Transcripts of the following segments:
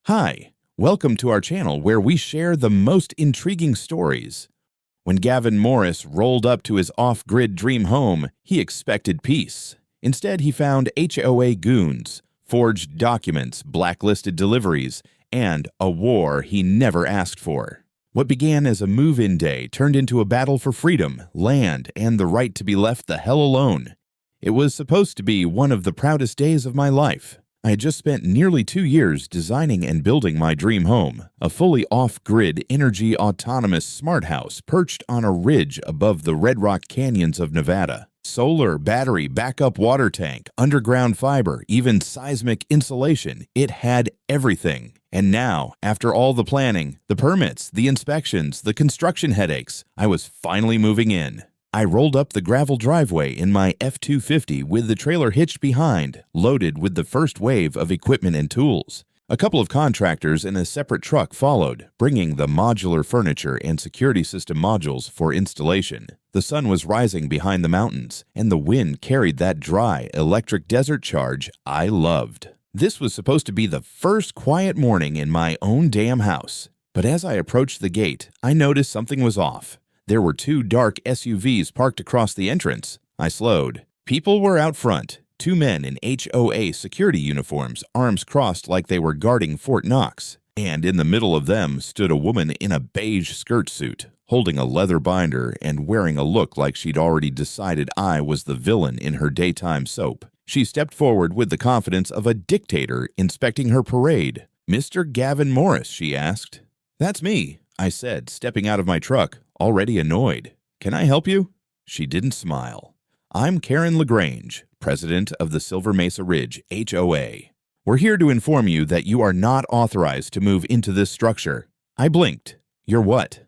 Hi, welcome to our channel where we share the most intriguing stories. When Gavin Morris rolled up to his off-grid dream home, he expected peace. Instead, he found HOA goons, forged documents, blacklisted deliveries, and a war he never asked for. What began as a move-in day turned into a battle for freedom, land, and the right to be left the hell alone. It was supposed to be one of the proudest days of my life. I had just spent nearly 2 years designing and building my dream home, a fully off-grid, energy-autonomous smart house perched on a ridge above the Red Rock Canyons of Nevada. Solar, battery, backup water tank, underground fiber, even seismic insulation. It had everything. And now, after all the planning, the permits, the inspections, the construction headaches, I was finally moving in. I rolled up the gravel driveway in my F-250 with the trailer hitched behind, loaded with the first wave of equipment and tools. A couple of contractors in a separate truck followed, bringing the modular furniture and security system modules for installation. The sun was rising behind the mountains, and the wind carried that dry, electric desert charge I loved. This was supposed to be the first quiet morning in my own damn house. But as I approached the gate, I noticed something was off. There were 2 dark SUVs parked across the entrance. I slowed. People were out front, 2 men in HOA security uniforms, arms crossed like they were guarding Fort Knox. And in the middle of them stood a woman in a beige skirt suit, holding a leather binder and wearing a look like she'd already decided I was the villain in her daytime soap. She stepped forward with the confidence of a dictator inspecting her parade. "Mr. Gavin Morris," she asked. "That's me," I said, stepping out of my truck, already annoyed. "Can I help you?" She didn't smile. "I'm Karen LaGrange, president of the Silver Mesa Ridge HOA. We're here to inform you that you are not authorized to move into this structure." I blinked. "You're what?"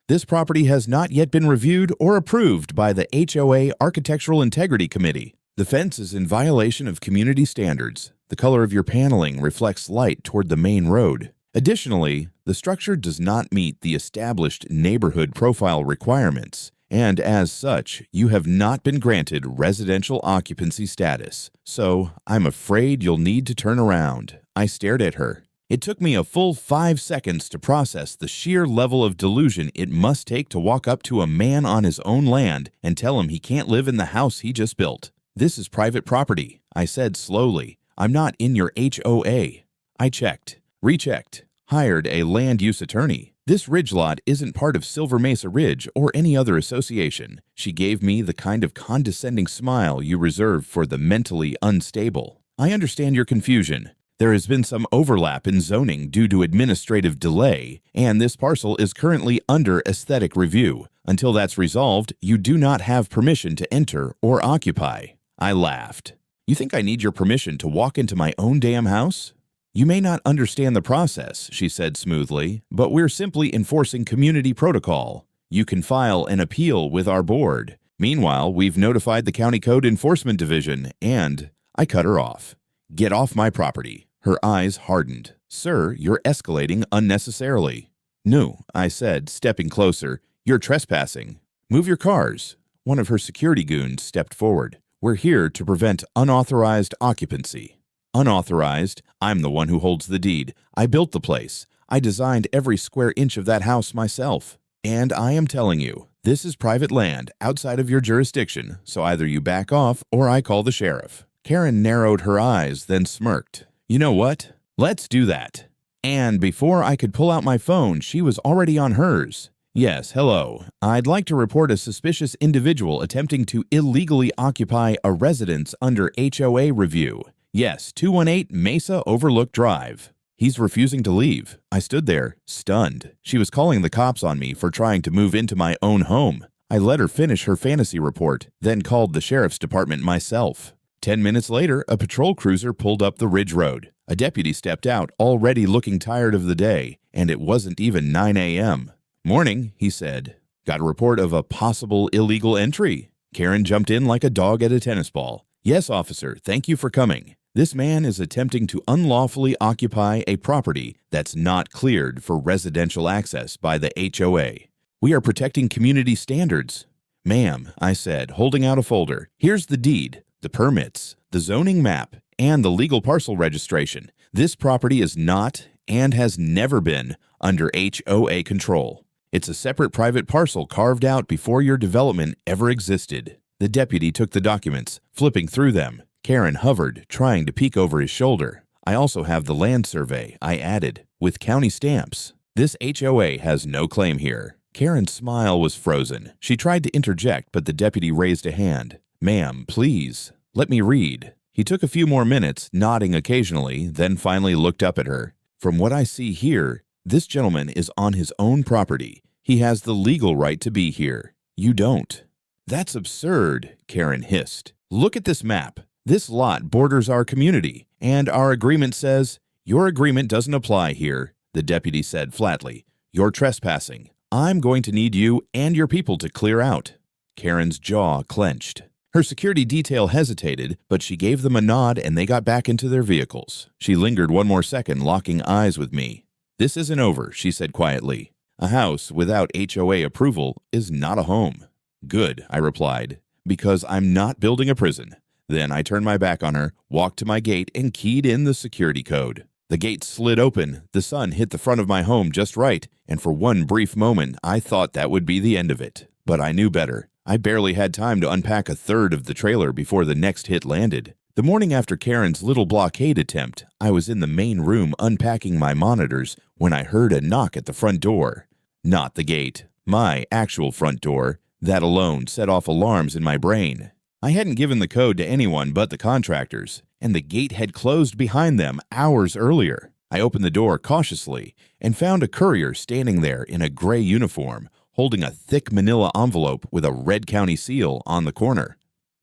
"This property has not yet been reviewed or approved by the HOA Architectural Integrity Committee. The fence is in violation of community standards. The color of your paneling reflects light toward the main road. Additionally, the structure does not meet the established neighborhood profile requirements, and as such, you have not been granted residential occupancy status. So, I'm afraid you'll need to turn around." I stared at her. It took me a full 5 seconds to process the sheer level of delusion it must take to walk up to a man on his own land and tell him he can't live in the house he just built. "This is private property," I said slowly. "I'm not in your HOA." I checked. Rechecked. Hired a land use attorney. "This ridge lot isn't part of Silver Mesa Ridge or any other association." She gave me the kind of condescending smile you reserve for the mentally unstable. "I understand your confusion. There has been some overlap in zoning due to administrative delay, and this parcel is currently under aesthetic review. Until that's resolved, you do not have permission to enter or occupy." I laughed. "You think I need your permission to walk into my own damn house?" "You may not understand the process," she said smoothly, "but we're simply enforcing community protocol. You can file an appeal with our board. Meanwhile, we've notified the County Code Enforcement Division, and—" I cut her off. "Get off my property." Her eyes hardened. "Sir, you're escalating unnecessarily." "No," I said, stepping closer. "You're trespassing. Move your cars." One of her security goons stepped forward. "We're here to prevent unauthorized occupancy." "Unauthorized? I'm the one who holds the deed. I built the place. I designed every square inch of that house myself. And I am telling you, this is private land outside of your jurisdiction, so either you back off or I call the sheriff." Karen narrowed her eyes, then smirked. "You know what? Let's do that." And before I could pull out my phone, she was already on hers. "Yes, hello. I'd like to report a suspicious individual attempting to illegally occupy a residence under HOA review. Yes, 218 Mesa Overlook Drive. He's refusing to leave." I stood there, stunned. She was calling the cops on me for trying to move into my own home. I let her finish her fantasy report, then called the sheriff's department myself. 10 minutes later, a patrol cruiser pulled up the Ridge Road. A deputy stepped out, already looking tired of the day, and it wasn't even 9 a.m. "Morning," he said. "Got a report of a possible illegal entry." Karen jumped in like a dog at a tennis ball. "Yes, officer, thank you for coming. This man is attempting to unlawfully occupy a property that's not cleared for residential access by the HOA. We are protecting community standards." "Ma'am," I said, holding out a folder, "here's the deed, the permits, the zoning map, and the legal parcel registration. This property is not and has never been under HOA control. It's a separate private parcel carved out before your development ever existed. The deputy took the documents, flipping through them. Karen hovered, trying to peek over his shoulder. I also have the land survey, I added, with county stamps. This HOA has no claim here. Karen's smile was frozen. She tried to interject, but the deputy raised a hand. Ma'am, please, let me read. He took a few more minutes, nodding occasionally, then finally looked up at her. From what I see here, this gentleman is on his own property. He has the legal right to be here. You don't. That's absurd, Karen hissed. Look at this map. This lot borders our community, and our agreement says, your agreement doesn't apply here, the deputy said flatly. You're trespassing. I'm going to need you and your people to clear out. Karen's jaw clenched. Her security detail hesitated, but she gave them a nod and they got back into their vehicles. She lingered one more second, locking eyes with me. This isn't over, she said quietly. A house without HOA approval is not a home. Good, I replied, because I'm not building a prison. Then I turned my back on her, walked to my gate, and keyed in the security code. The gate slid open, the sun hit the front of my home just right, and for one brief moment I thought that would be the end of it. But I knew better. I barely had time to unpack a third of the trailer before the next hit landed. The morning after Karen's little blockade attempt, I was in the main room unpacking my monitors when I heard a knock at the front door. Not the gate, my actual front door. That alone set off alarms in my brain. I hadn't given the code to anyone but the contractors, and the gate had closed behind them hours earlier. I opened the door cautiously and found a courier standing there in a gray uniform, holding a thick manila envelope with a red county seal on the corner.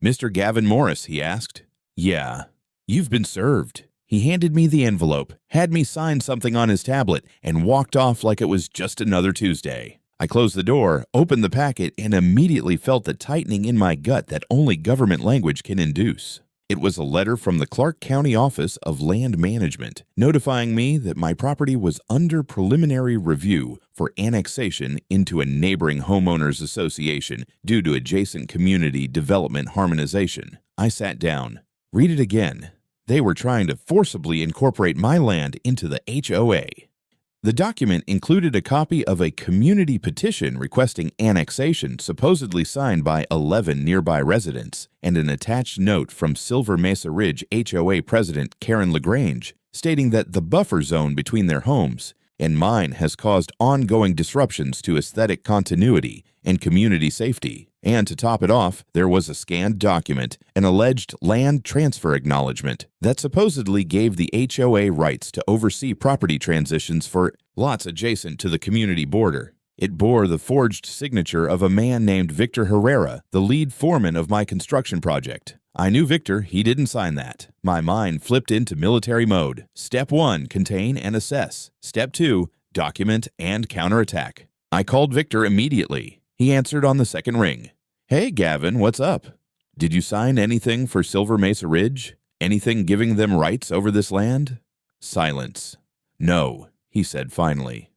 Mr. Gavin Morris, he asked. Yeah. You've been served. He handed me the envelope, had me sign something on his tablet, and walked off like it was just another Tuesday. I closed the door, opened the packet, and immediately felt the tightening in my gut that only government language can induce. It was a letter from the Clark County Office of Land Management, notifying me that my property was under preliminary review for annexation into a neighboring homeowners association due to adjacent community development harmonization. I sat down. Read it again. They were trying to forcibly incorporate my land into the HOA. The document included a copy of a community petition requesting annexation supposedly signed by 11 nearby residents and an attached note from Silver Mesa Ridge HOA President Karen LaGrange stating that the buffer zone between their homes and mine has caused ongoing disruptions to aesthetic continuity and community safety. And to top it off, there was a scanned document, an alleged land transfer acknowledgement that supposedly gave the HOA rights to oversee property transitions for lots adjacent to the community border. It bore the forged signature of a man named Victor Herrera, the lead foreman of my construction project. I knew Victor, he didn't sign that. My mind flipped into military mode. Step 1, contain and assess. Step 2, document and counterattack. I called Victor immediately. He answered on the second ring. Hey, Gavin, what's up? Did you sign anything for Silver Mesa Ridge? Anything giving them rights over this land? Silence. No, he said finally.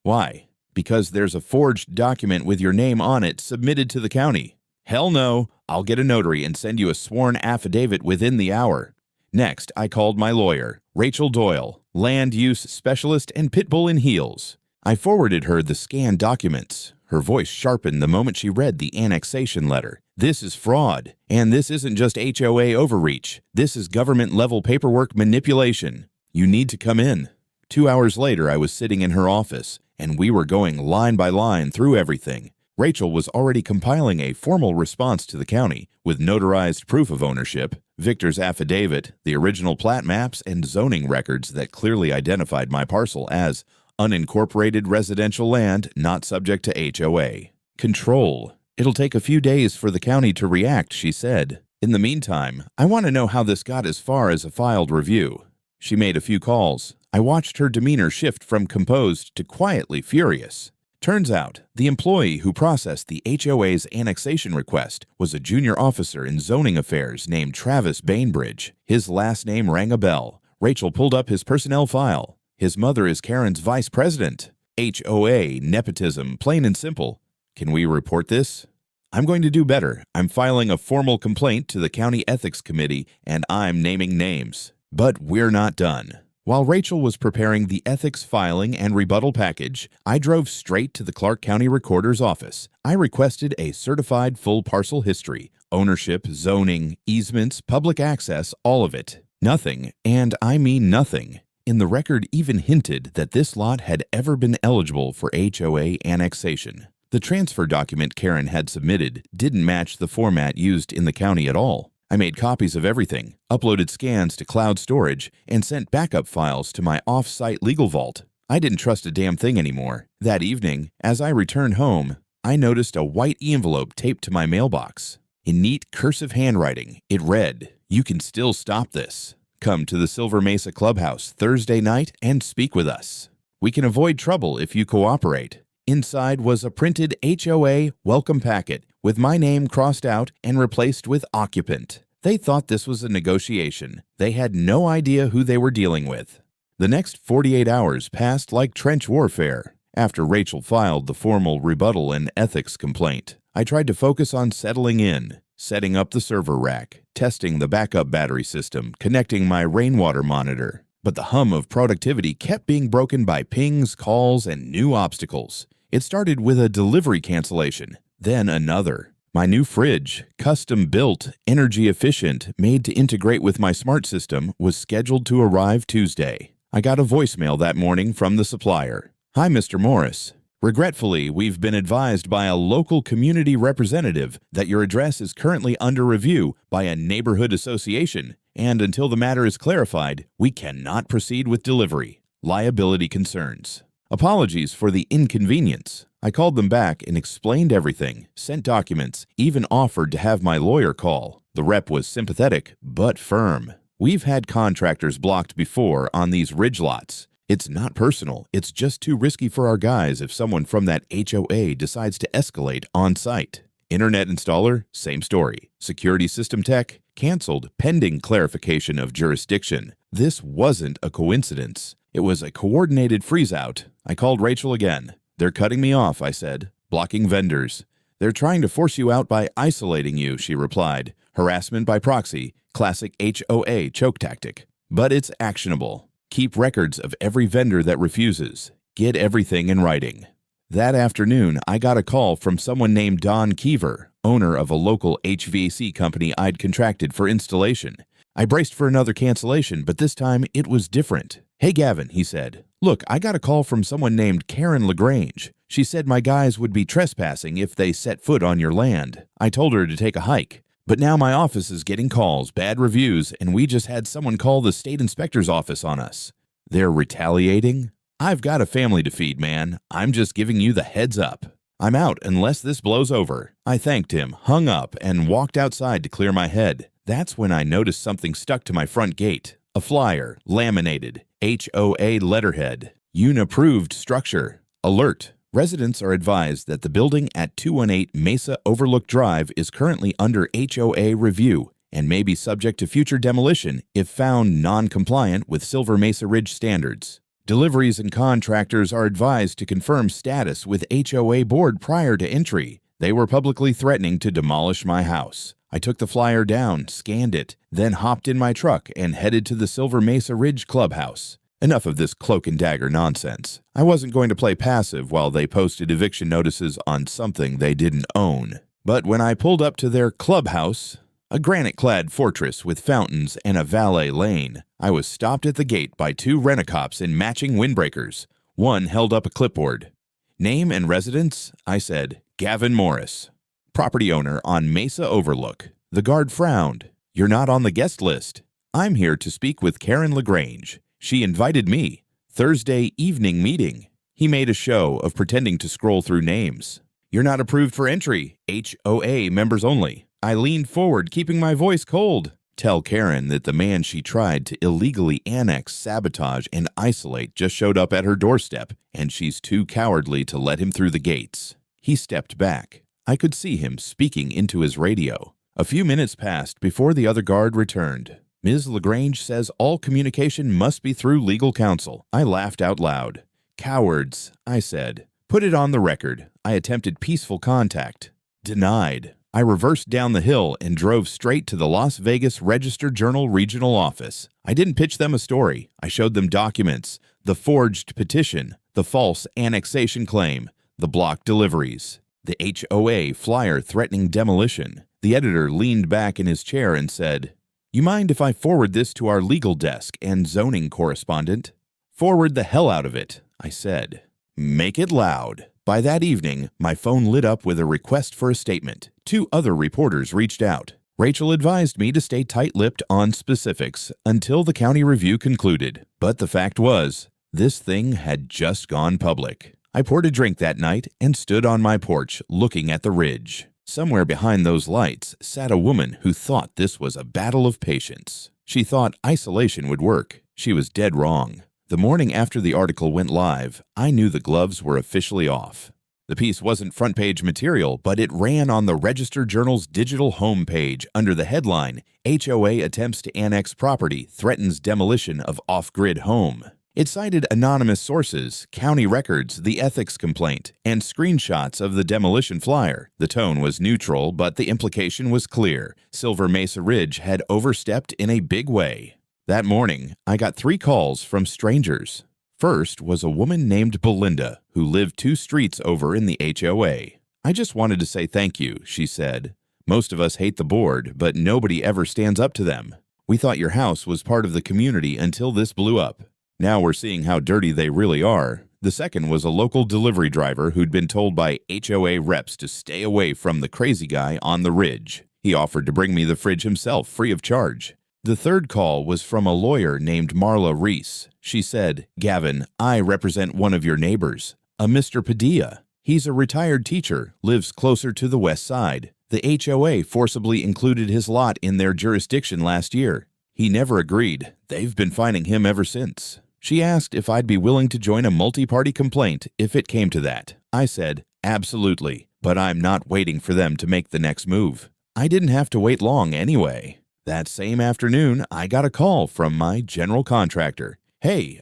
Why? Because there's a forged document with your name on it submitted to the county. Hell no, I'll get a notary and send you a sworn affidavit within the hour. Next, I called my lawyer, Rachel Doyle, land use specialist and pitbull in heels. I forwarded her the scanned documents. Her voice sharpened the moment she read the annexation letter. This is fraud, and this isn't just HOA overreach. This is government-level paperwork manipulation. You need to come in. 2 hours later, I was sitting in her office, and we were going line by line through everything. Rachel was already compiling a formal response to the county with notarized proof of ownership, Victor's affidavit, the original plat maps, and zoning records that clearly identified my parcel as unincorporated residential land not subject to HOA. Control. It'll take a few days for the county to react, she said. In the meantime, I want to know how this got as far as a filed review. She made a few calls. I watched her demeanor shift from composed to quietly furious. Turns out, the employee who processed the HOA's annexation request was a junior officer in zoning affairs named Travis Bainbridge. His last name rang a bell. Rachel pulled up his personnel file. His mother is Karen's vice president. HOA, nepotism, plain and simple. Can we report this? I'm going to do better. I'm filing a formal complaint to the County Ethics Committee, and I'm naming names. But we're not done. While Rachel was preparing the ethics filing and rebuttal package, I drove straight to the Clark County Recorder's office. I requested a certified full parcel history, ownership, zoning, easements, public access, all of it. Nothing, and I mean nothing, in the record even hinted that this lot had ever been eligible for HOA annexation. The transfer document Karen had submitted didn't match the format used in the county at all. I made copies of everything, uploaded scans to cloud storage, and sent backup files to my off-site legal vault. I didn't trust a damn thing anymore. That evening, as I returned home, I noticed a white envelope taped to my mailbox. In neat cursive handwriting, it read, "You can still stop this. Come to the Silver Mesa Clubhouse Thursday night and speak with us. We can avoid trouble if you cooperate." Inside was a printed HOA welcome packet with my name crossed out and replaced with occupant. They thought this was a negotiation. They had no idea who they were dealing with. The next 48 hours passed like trench warfare. After Rachel filed the formal rebuttal and ethics complaint, I tried to focus on settling in, setting up the server rack, testing the backup battery system, connecting my rainwater monitor. But the hum of productivity kept being broken by pings, calls, and new obstacles. It started with a delivery cancellation, then another. My new fridge, custom-built, energy-efficient, made to integrate with my smart system, was scheduled to arrive Tuesday. I got a voicemail that morning from the supplier. "Hi, Mr. Morris. Regretfully, we've been advised by a local community representative that your address is currently under review by a neighborhood association, and until the matter is clarified, we cannot proceed with delivery. Liability concerns. Apologies for the inconvenience." I called them back and explained everything, sent documents, even offered to have my lawyer call. The rep was sympathetic, but firm. "We've had contractors blocked before on these ridge lots. It's not personal, it's just too risky for our guys if someone from that HOA decides to escalate on site. Internet installer, same story. Security system tech, canceled pending clarification of jurisdiction. This wasn't a coincidence. It was a coordinated freeze-out. I called Rachel again. "They're cutting me off," I said. "Blocking vendors. They're trying to force you out by isolating you," she replied. "Harassment by proxy, classic HOA choke tactic. But it's actionable. Keep records of every vendor that refuses. Get everything in writing." That afternoon, I got a call from someone named Don Keever, owner of a local HVAC company I'd contracted for installation. I braced for another cancellation, but this time it was different. "Hey, Gavin," he said. "Look, I got a call from someone named Karen LaGrange. She said my guys would be trespassing if they set foot on your land. I told her to take a hike. But now my office is getting calls, bad reviews, and we just had someone call the state inspector's office on us. They're retaliating? I've got a family to feed, man. I'm just giving you the heads up. I'm out unless this blows over." I thanked him, hung up, and walked outside to clear my head. That's when I noticed something stuck to my front gate. A flyer, laminated, HOA letterhead, unapproved structure. Alert. Residents are advised that the building at 218 Mesa Overlook Drive is currently under HOA review and may be subject to future demolition if found non-compliant with Silver Mesa Ridge standards. Deliveries and contractors are advised to confirm status with HOA board prior to entry. They were publicly threatening to demolish my house. I took the flyer down, scanned it, then hopped in my truck and headed to the Silver Mesa Ridge Clubhouse. Enough of this cloak and dagger nonsense. I wasn't going to play passive while they posted eviction notices on something they didn't own. But when I pulled up to their clubhouse, a granite-clad fortress with fountains and a valet lane, I was stopped at the gate by two rent-a-cops in matching windbreakers. One held up a clipboard. "Name and residence?" I said. "Gavin Morris, property owner on Mesa Overlook." The guard frowned. "You're not on the guest list. I'm here to speak with Karen LaGrange. She invited me. Thursday evening meeting." He made a show of pretending to scroll through names. "You're not approved for entry. HOA members only." I leaned forward, keeping my voice cold. "Tell Karen that the man she tried to illegally annex, sabotage, and isolate just showed up at her doorstep, and she's too cowardly to let him through the gates." He stepped back. I could see him speaking into his radio. A few minutes passed before the other guard returned. "Ms. LaGrange says all communication must be through legal counsel." I laughed out loud. "Cowards," I said. "Put it on the record. I attempted peaceful contact." "Denied." I reversed down the hill and drove straight to the Las Vegas Register-Journal regional office. I didn't pitch them a story. I showed them documents, the forged petition, the false annexation claim, the block deliveries, the HOA flyer threatening demolition. The editor leaned back in his chair and said, "You mind if I forward this to our legal desk and zoning correspondent?" "Forward the hell out of it," I said. "Make it loud." By that evening, my phone lit up with a request for a statement. 2 other reporters reached out. Rachel advised me to stay tight-lipped on specifics until the county review concluded. But the fact was, this thing had just gone public. I poured a drink that night and stood on my porch looking at the ridge. Somewhere behind those lights sat a woman who thought this was a battle of patience. She thought isolation would work. She was dead wrong. The morning after the article went live, I knew the gloves were officially off. The piece wasn't front-page material, but it ran on the Register-Journal's digital homepage under the headline, "HOA attempts to annex property, threatens demolition of off-grid home." It cited anonymous sources, county records, the ethics complaint, and screenshots of the demolition flyer. The tone was neutral, but the implication was clear. Silver Mesa Ridge had overstepped in a big way. That morning, I got 3 calls from strangers. First was a woman named Belinda, who lived 2 streets over in the HOA. "I just wanted to say thank you," she said. "Most of us hate the board, but nobody ever stands up to them. We thought your house was part of the community until this blew up. Now we're seeing how dirty they really are." The second was a local delivery driver who'd been told by HOA reps to stay away from the crazy guy on the ridge. He offered to bring me the fridge himself, free of charge. The third call was from a lawyer named Marla Reese. She said, "Gavin, I represent one of your neighbors, a Mr. Padilla. He's a retired teacher, lives closer to the west side. The HOA forcibly included his lot in their jurisdiction last year. He never agreed. They've been fining him ever since." She asked if I'd be willing to join a multi-party complaint if it came to that. I said, "Absolutely, but I'm not waiting for them to make the next move." I didn't have to wait long anyway. That same afternoon, I got a call from my general contractor. "Hey,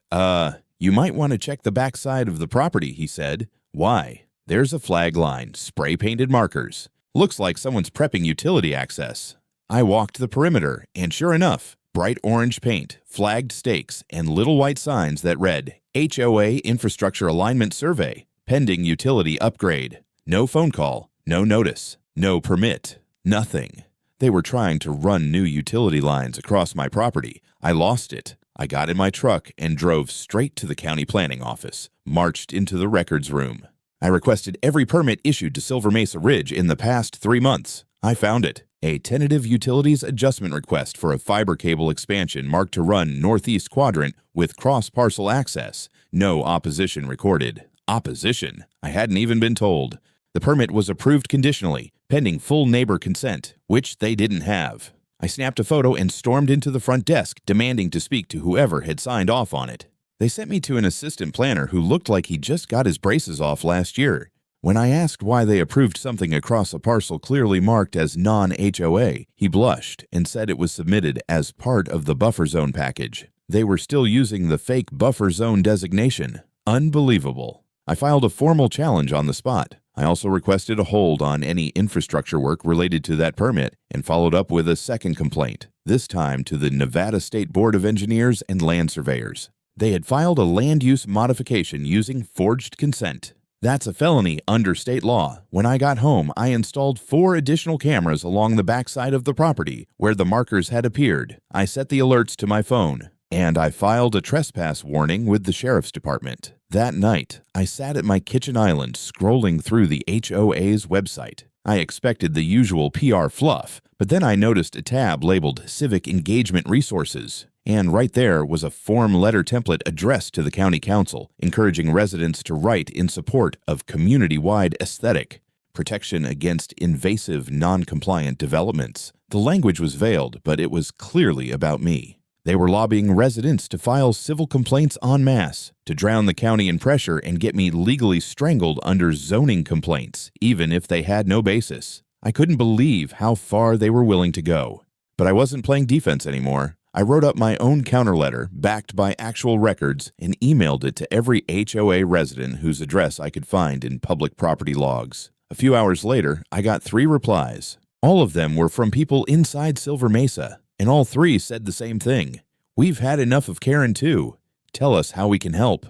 you might want to check the backside of the property," he said. "Why?" "There's a flag line, spray-painted markers. Looks like someone's prepping utility access." I walked the perimeter, and sure enough, bright orange paint, flagged stakes, and little white signs that read, "HOA Infrastructure Alignment Survey, pending utility upgrade." No phone call, no notice, no permit, nothing. They were trying to run new utility lines across my property. I lost it. I got in my truck and drove straight to the county planning office, marched into the records room. I requested every permit issued to Silver Mesa Ridge in the past 3 months. I found it. A tentative utilities adjustment request for a fiber cable expansion marked to run northeast quadrant with cross-parcel access. No opposition recorded. Opposition? I hadn't even been told. The permit was approved conditionally, pending full neighbor consent, which they didn't have. I snapped a photo and stormed into the front desk, demanding to speak to whoever had signed off on it. They sent me to an assistant planner who looked like he just got his braces off last year. When I asked why they approved something across a parcel clearly marked as non-HOA, he blushed and said it was submitted as part of the buffer zone package. They were still using the fake buffer zone designation. Unbelievable. I filed a formal challenge on the spot. I also requested a hold on any infrastructure work related to that permit and followed up with a second complaint, this time to the Nevada State Board of Engineers and Land Surveyors. They had filed a land use modification using forged consent. That's a felony under state law. When I got home, I installed 4 additional cameras along the backside of the property where the markers had appeared. I set the alerts to my phone, and I filed a trespass warning with the sheriff's department. That night, I sat at my kitchen island scrolling through the HOA's website. I expected the usual PR fluff, but then I noticed a tab labeled Civic Engagement Resources. And right there was a form letter template addressed to the county council, encouraging residents to write in support of community-wide aesthetic, protection against invasive, non-compliant developments. The language was veiled, but it was clearly about me. They were lobbying residents to file civil complaints en masse, to drown the county in pressure and get me legally strangled under zoning complaints, even if they had no basis. I couldn't believe how far they were willing to go. But I wasn't playing defense anymore. I wrote up my own counter letter, backed by actual records, and emailed it to every HOA resident whose address I could find in public property logs. A few hours later, I got 3 replies. All of them were from people inside Silver Mesa, and all three said the same thing. "We've had enough of Karen too. Tell us how we can help."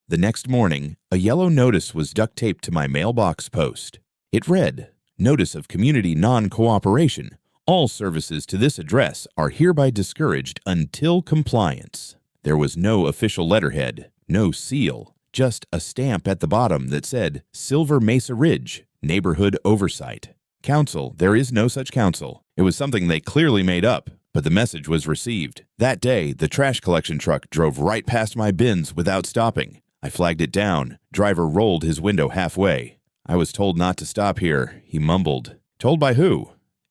The next morning, a yellow notice was duct taped to my mailbox post. It read, "Notice of community non-cooperation. All services to this address are hereby discouraged until compliance." There was no official letterhead, no seal, just a stamp at the bottom that said Silver Mesa Ridge, Neighborhood Oversight. Council, there is no such council. It was something they clearly made up, but the message was received. That day, the trash collection truck drove right past my bins without stopping. I flagged it down. Driver rolled his window halfway. "I was told not to stop here," he mumbled. "Told by who?"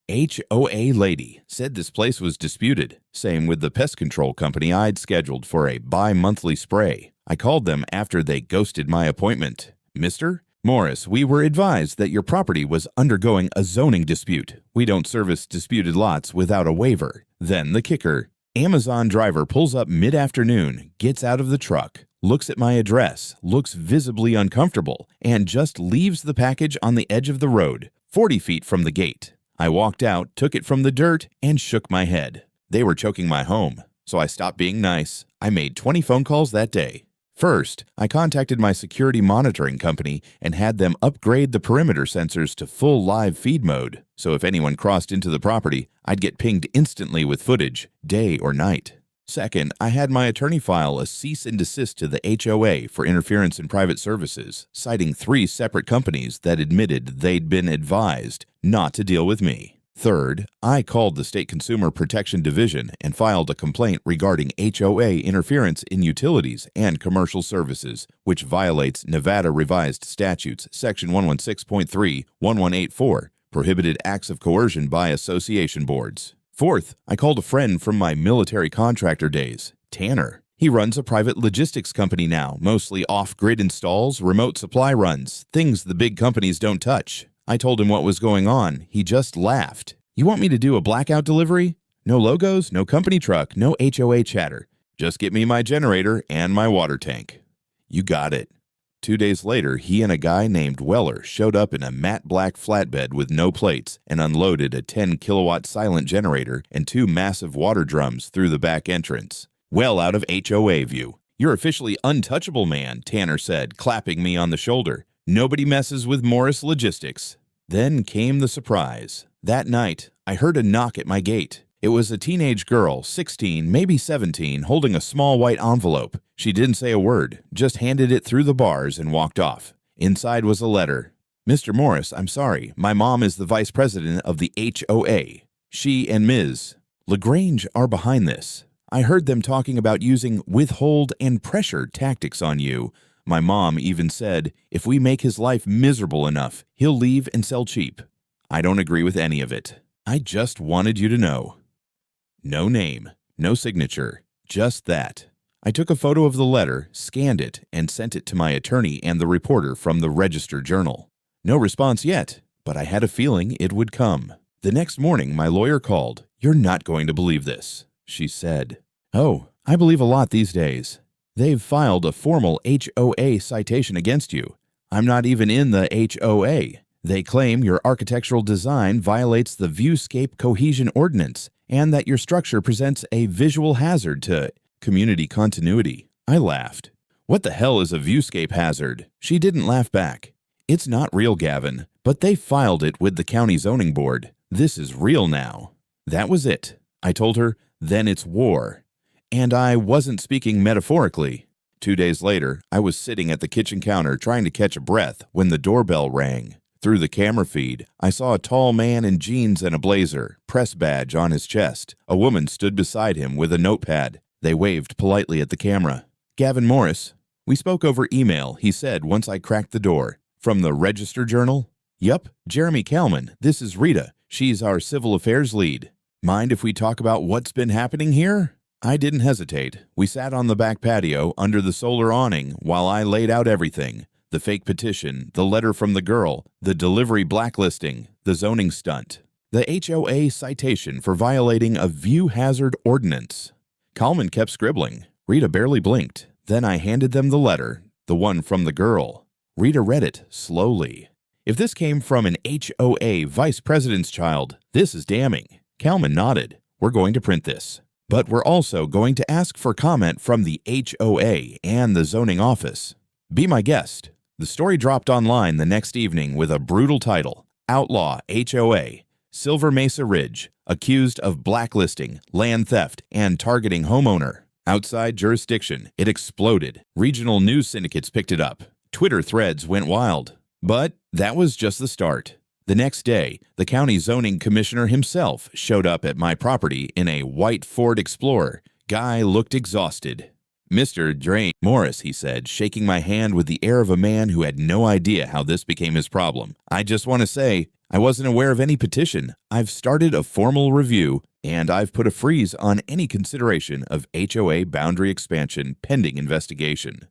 "HOA lady said this place was disputed. Same with the pest control company I'd scheduled for a bi-monthly spray. I called them after they ghosted my appointment. Mr. Morris, we were advised that your property was undergoing a zoning dispute. We don't service disputed lots without a waiver." Then the kicker. Amazon driver pulls up mid-afternoon, gets out of the truck, looks at my address, looks visibly uncomfortable, and just leaves the package on the edge of the road, 40 feet from the gate. I walked out, took it from the dirt, and shook my head. They were choking my home, so I stopped being nice. I made 20 phone calls that day. First, I contacted my security monitoring company and had them upgrade the perimeter sensors to full live feed mode, so if anyone crossed into the property, I'd get pinged instantly with footage, day or night. Second, I had my attorney file a cease and desist to the HOA for interference in private services, citing 3 separate companies that admitted they'd been advised not to deal with me. Third, I called the State Consumer Protection Division and filed a complaint regarding HOA interference in utilities and commercial services, which violates Nevada Revised Statutes Section 116.3, 1184, prohibited acts of coercion by association boards. Fourth, I called a friend from my military contractor days, Tanner. He runs a private logistics company now, mostly off-grid installs, remote supply runs, things the big companies don't touch. I told him what was going on. He just laughed. "You want me to do a blackout delivery? No logos, no company truck, no HOA chatter. Just get me my generator and my water tank." You got it. 2 days later, he and a guy named Weller showed up in a matte black flatbed with no plates and unloaded a 10-kilowatt silent generator and 2 massive water drums through the back entrance. Well out of HOA view. "You're officially untouchable, man," Tanner said, clapping me on the shoulder. "Nobody messes with Morris Logistics." Then came the surprise. That night, I heard a knock at my gate. It was a teenage girl, 16, maybe 17, holding a small white envelope. She didn't say a word, just handed it through the bars and walked off. Inside was a letter. "Mr. Morris, I'm sorry. My mom is the vice president of the HOA. She and Ms. LaGrange are behind this. I heard them talking about using withhold and pressure tactics on you. My mom even said, if we make his life miserable enough, he'll leave and sell cheap. I don't agree with any of it. I just wanted you to know." No name, no signature, just that. I took a photo of the letter, scanned it, and sent it to my attorney and the reporter from the Register-Journal. No response yet, but I had a feeling it would come. The next morning, my lawyer called. "You're not going to believe this," she said. "Oh, I believe a lot these days. They've filed a formal HOA citation against you. I'm not even in the HOA. They claim your architectural design violates the Viewscape Cohesion Ordinance and that your structure presents a visual hazard to community continuity." I laughed. "What the hell is a viewscape hazard?" She didn't laugh back. "It's not real, Gavin, but they filed it with the county zoning board. This is real now." That was it. I told her, then it's war. And I wasn't speaking metaphorically. 2 days later, I was sitting at the kitchen counter trying to catch a breath when the doorbell rang. Through the camera feed, I saw a tall man in jeans and a blazer, press badge on his chest. A woman stood beside him with a notepad. They waved politely at the camera. "Gavin Morris." "We spoke over email," he said once I cracked the door. "From the Register-Journal?" "Yup, Jeremy Kalman. This is Rita. She's our civil affairs lead. Mind if we talk about what's been happening here?" I didn't hesitate. We sat on the back patio under the solar awning while I laid out everything. The fake petition, the letter from the girl, the delivery blacklisting, the zoning stunt, the HOA citation for violating a view hazard ordinance. Kalman kept scribbling. Rita barely blinked. Then I handed them the letter, the one from the girl. Rita read it slowly. If this came from an HOA vice president's child, this is damning. Kalman nodded. We're going to print this. But we're also going to ask for comment from the HOA and the zoning office. Be my guest. The story dropped online the next evening with a brutal title, Outlaw HOA, Silver Mesa Ridge, accused of blacklisting, land theft, and targeting homeowner. Outside jurisdiction, it exploded. Regional news syndicates picked it up. Twitter threads went wild. But that was just the start. The next day, the county zoning commissioner himself showed up at my property in a white Ford Explorer. Guy looked exhausted. Mr. Drain Morris, he said, shaking my hand with the air of a man who had no idea how this became his problem. I just want to say, I wasn't aware of any petition. I've started a formal review, and I've put a freeze on any consideration of HOA boundary expansion pending investigation.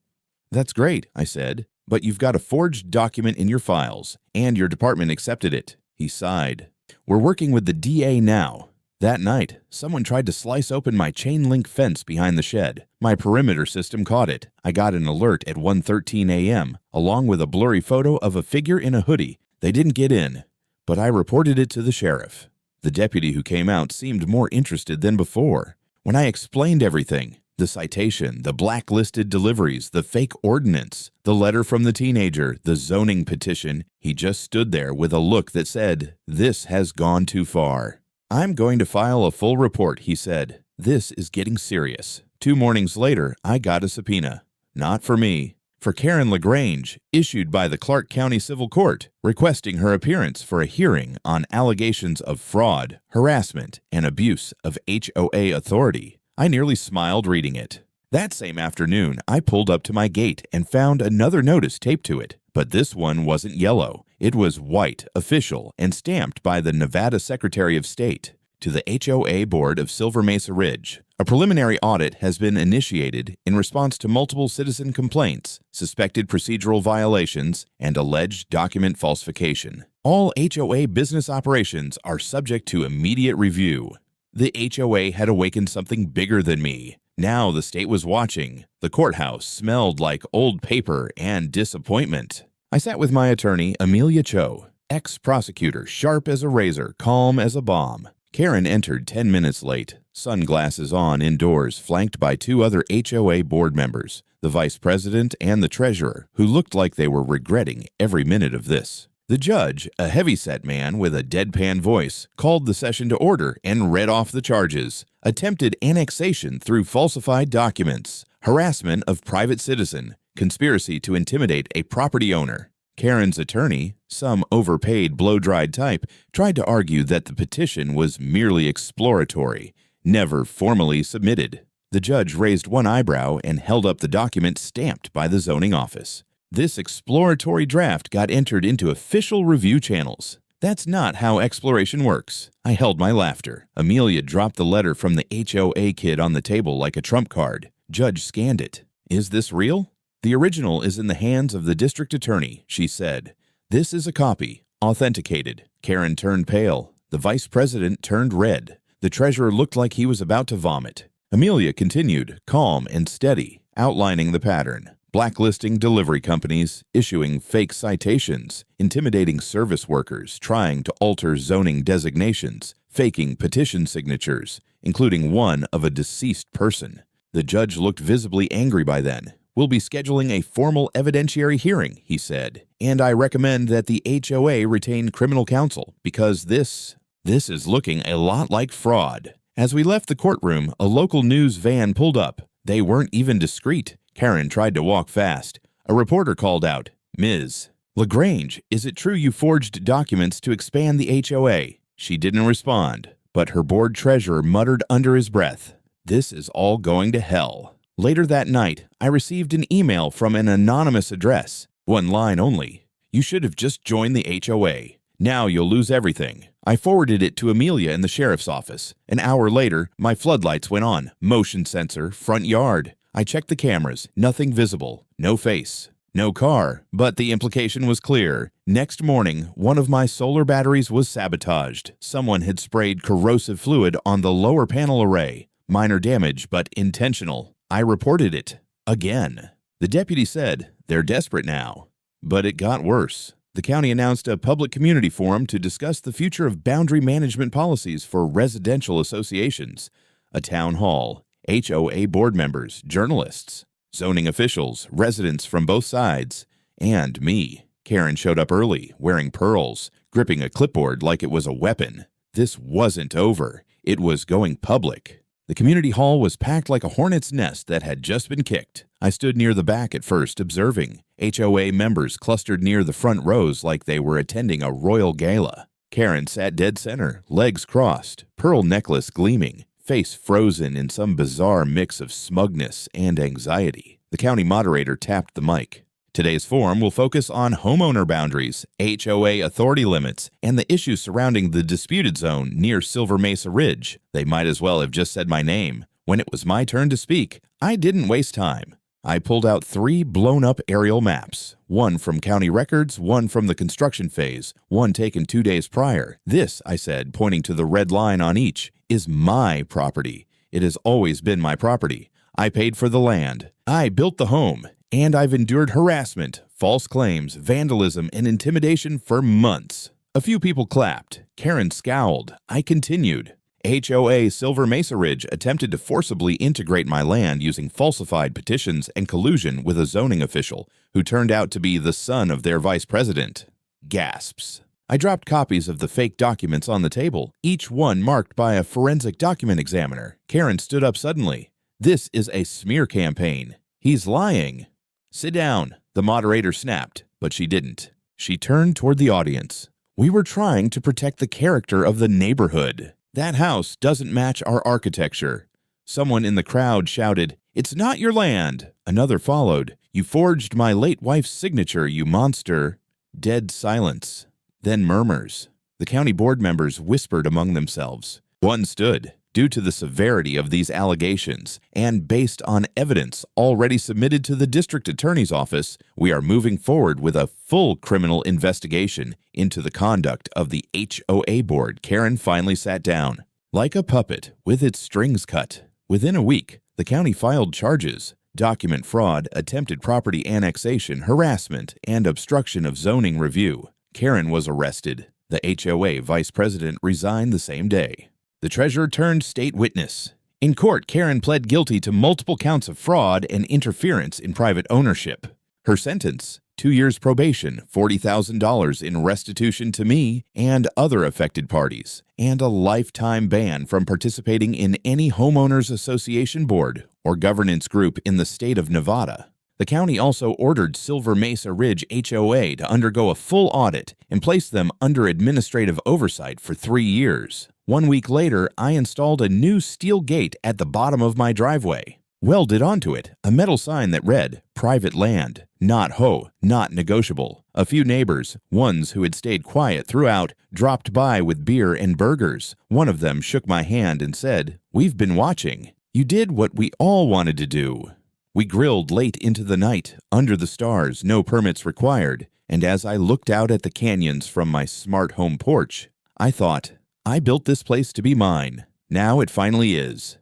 That's great, I said, but you've got a forged document in your files, and your department accepted it. He sighed. We're working with the DA now. That night, someone tried to slice open my chain-link fence behind the shed. My perimeter system caught it. I got an alert at 1:13 a.m., along with a blurry photo of a figure in a hoodie. They didn't get in, but I reported it to the sheriff. The deputy who came out seemed more interested than before. When I explained everything, the citation, the blacklisted deliveries, the fake ordinance, the letter from the teenager, the zoning petition, he just stood there with a look that said, "This has gone too far." I'm going to file a full report, he said. This is getting serious. 2 mornings later, I got a subpoena. Not for me. For Karen LaGrange, issued by the Clark County Civil Court, requesting her appearance for a hearing on allegations of fraud, harassment, and abuse of HOA authority. I nearly smiled reading it. That same afternoon, I pulled up to my gate and found another notice taped to it. But this one wasn't yellow. It was white, official, and stamped by the Nevada Secretary of State. To the HOA Board of Silver Mesa Ridge, a preliminary audit has been initiated in response to multiple citizen complaints, suspected procedural violations, and alleged document falsification. All HOA business operations are subject to immediate review. The HOA had awakened something bigger than me. Now the state was watching. The courthouse smelled like old paper and disappointment. I sat with my attorney, Amelia Cho, ex-prosecutor, sharp as a razor, calm as a bomb. Karen entered 10 minutes late, sunglasses on indoors, flanked by 2 other HOA board members, the vice president and the treasurer, who looked like they were regretting every minute of this. The judge, a heavy-set man with a deadpan voice, called the session to order and read off the charges. Attempted annexation through falsified documents, harassment of private citizen, conspiracy to intimidate a property owner. Karen's attorney, some overpaid blow-dried type, tried to argue that the petition was merely exploratory, never formally submitted. The judge raised one eyebrow and held up the document stamped by the zoning office. This exploratory draft got entered into official review channels. That's not how exploration works. I held my laughter. Amelia dropped the letter from the HOA kid on the table like a trump card. Judge scanned it. Is this real? The original is in the hands of the district attorney, she said. This is a copy, authenticated. Karen turned pale. The vice president turned red. The treasurer looked like he was about to vomit. Amelia continued, calm and steady, outlining the pattern. Blacklisting delivery companies, issuing fake citations, intimidating service workers, trying to alter zoning designations, faking petition signatures, including one of a deceased person. The judge looked visibly angry by then. We'll be scheduling a formal evidentiary hearing, he said, and I recommend that the HOA retain criminal counsel because this is looking a lot like fraud. As we left the courtroom, a local news van pulled up. They weren't even discreet. Karen tried to walk fast. A reporter called out, "Ms. LaGrange, is it true you forged documents to expand the HOA?" She didn't respond, but her board treasurer muttered under his breath, "This is all going to hell." Later that night, I received an email from an anonymous address. One line only. "You should have just joined the HOA. Now you'll lose everything." I forwarded it to Amelia in the sheriff's office. An hour later, my floodlights went on. Motion sensor, front yard. I checked the cameras. Nothing visible. No face. No car. But the implication was clear. Next morning, one of my solar batteries was sabotaged. Someone had sprayed corrosive fluid on the lower panel array. Minor damage, but intentional. I reported it. Again. The deputy said, "They're desperate now." But it got worse. The county announced a public community forum to discuss the future of boundary management policies for residential associations. A town hall, HOA board members, journalists, zoning officials, residents from both sides, and me. Karen showed up early, wearing pearls, gripping a clipboard like it was a weapon. This wasn't over. It was going public. The community hall was packed like a hornet's nest that had just been kicked. I stood near the back at first, observing. HOA members clustered near the front rows like they were attending a royal gala. Karen sat dead center, legs crossed, pearl necklace gleaming, face frozen in some bizarre mix of smugness and anxiety. The county moderator tapped the mic. Today's forum will focus on homeowner boundaries, HOA authority limits, and the issues surrounding the disputed zone near Silver Mesa Ridge. They might as well have just said my name. When it was my turn to speak, I didn't waste time. I pulled out 3 blown-up aerial maps, one from county records, one from the construction phase, one taken 2 days prior. This, I said, pointing to the red line on each, is my property. It has always been my property. I paid for the land. I built the home. And I've endured harassment, false claims, vandalism, and intimidation for months. A few people clapped. Karen scowled. I continued. HOA Silver Mesa Ridge attempted to forcibly integrate my land using falsified petitions and collusion with a zoning official who turned out to be the son of their vice president. Gasps. I dropped copies of the fake documents on the table, each one marked by a forensic document examiner. Karen stood up suddenly. This is a smear campaign. He's lying. Sit down, the moderator snapped, but she didn't. She turned toward the audience. We were trying to protect the character of the neighborhood. That house doesn't match our architecture. Someone in the crowd shouted, "It's not your land." Another followed, "You forged my late wife's signature, you monster." Dead silence. Then murmurs. The county board members whispered among themselves. One stood. Due to the severity of these allegations, and based on evidence already submitted to the district attorney's office, we are moving forward with a full criminal investigation into the conduct of the HOA board. Karen finally sat down. Like a puppet, with its strings cut. Within a week, the county filed charges: document fraud, attempted property annexation, harassment, and obstruction of zoning review. Karen was arrested. The HOA vice president resigned the same day. The treasurer turned state witness. In court, Karen pled guilty to multiple counts of fraud and interference in private ownership. Her sentence: 2 years probation, $40,000 in restitution to me and other affected parties, and a lifetime ban from participating in any homeowners association board or governance group in the state of Nevada. The county also ordered Silver Mesa Ridge HOA to undergo a full audit and place them under administrative oversight for 3 years. 1 week later, I installed a new steel gate at the bottom of my driveway. Welded onto it, a metal sign that read, "Private land, not HO, not negotiable." A few neighbors, ones who had stayed quiet throughout, dropped by with beer and burgers. One of them shook my hand and said, "We've been watching. You did what we all wanted to do." We grilled late into the night, under the stars, no permits required, and as I looked out at the canyons from my smart home porch, I thought, I built this place to be mine. Now it finally is.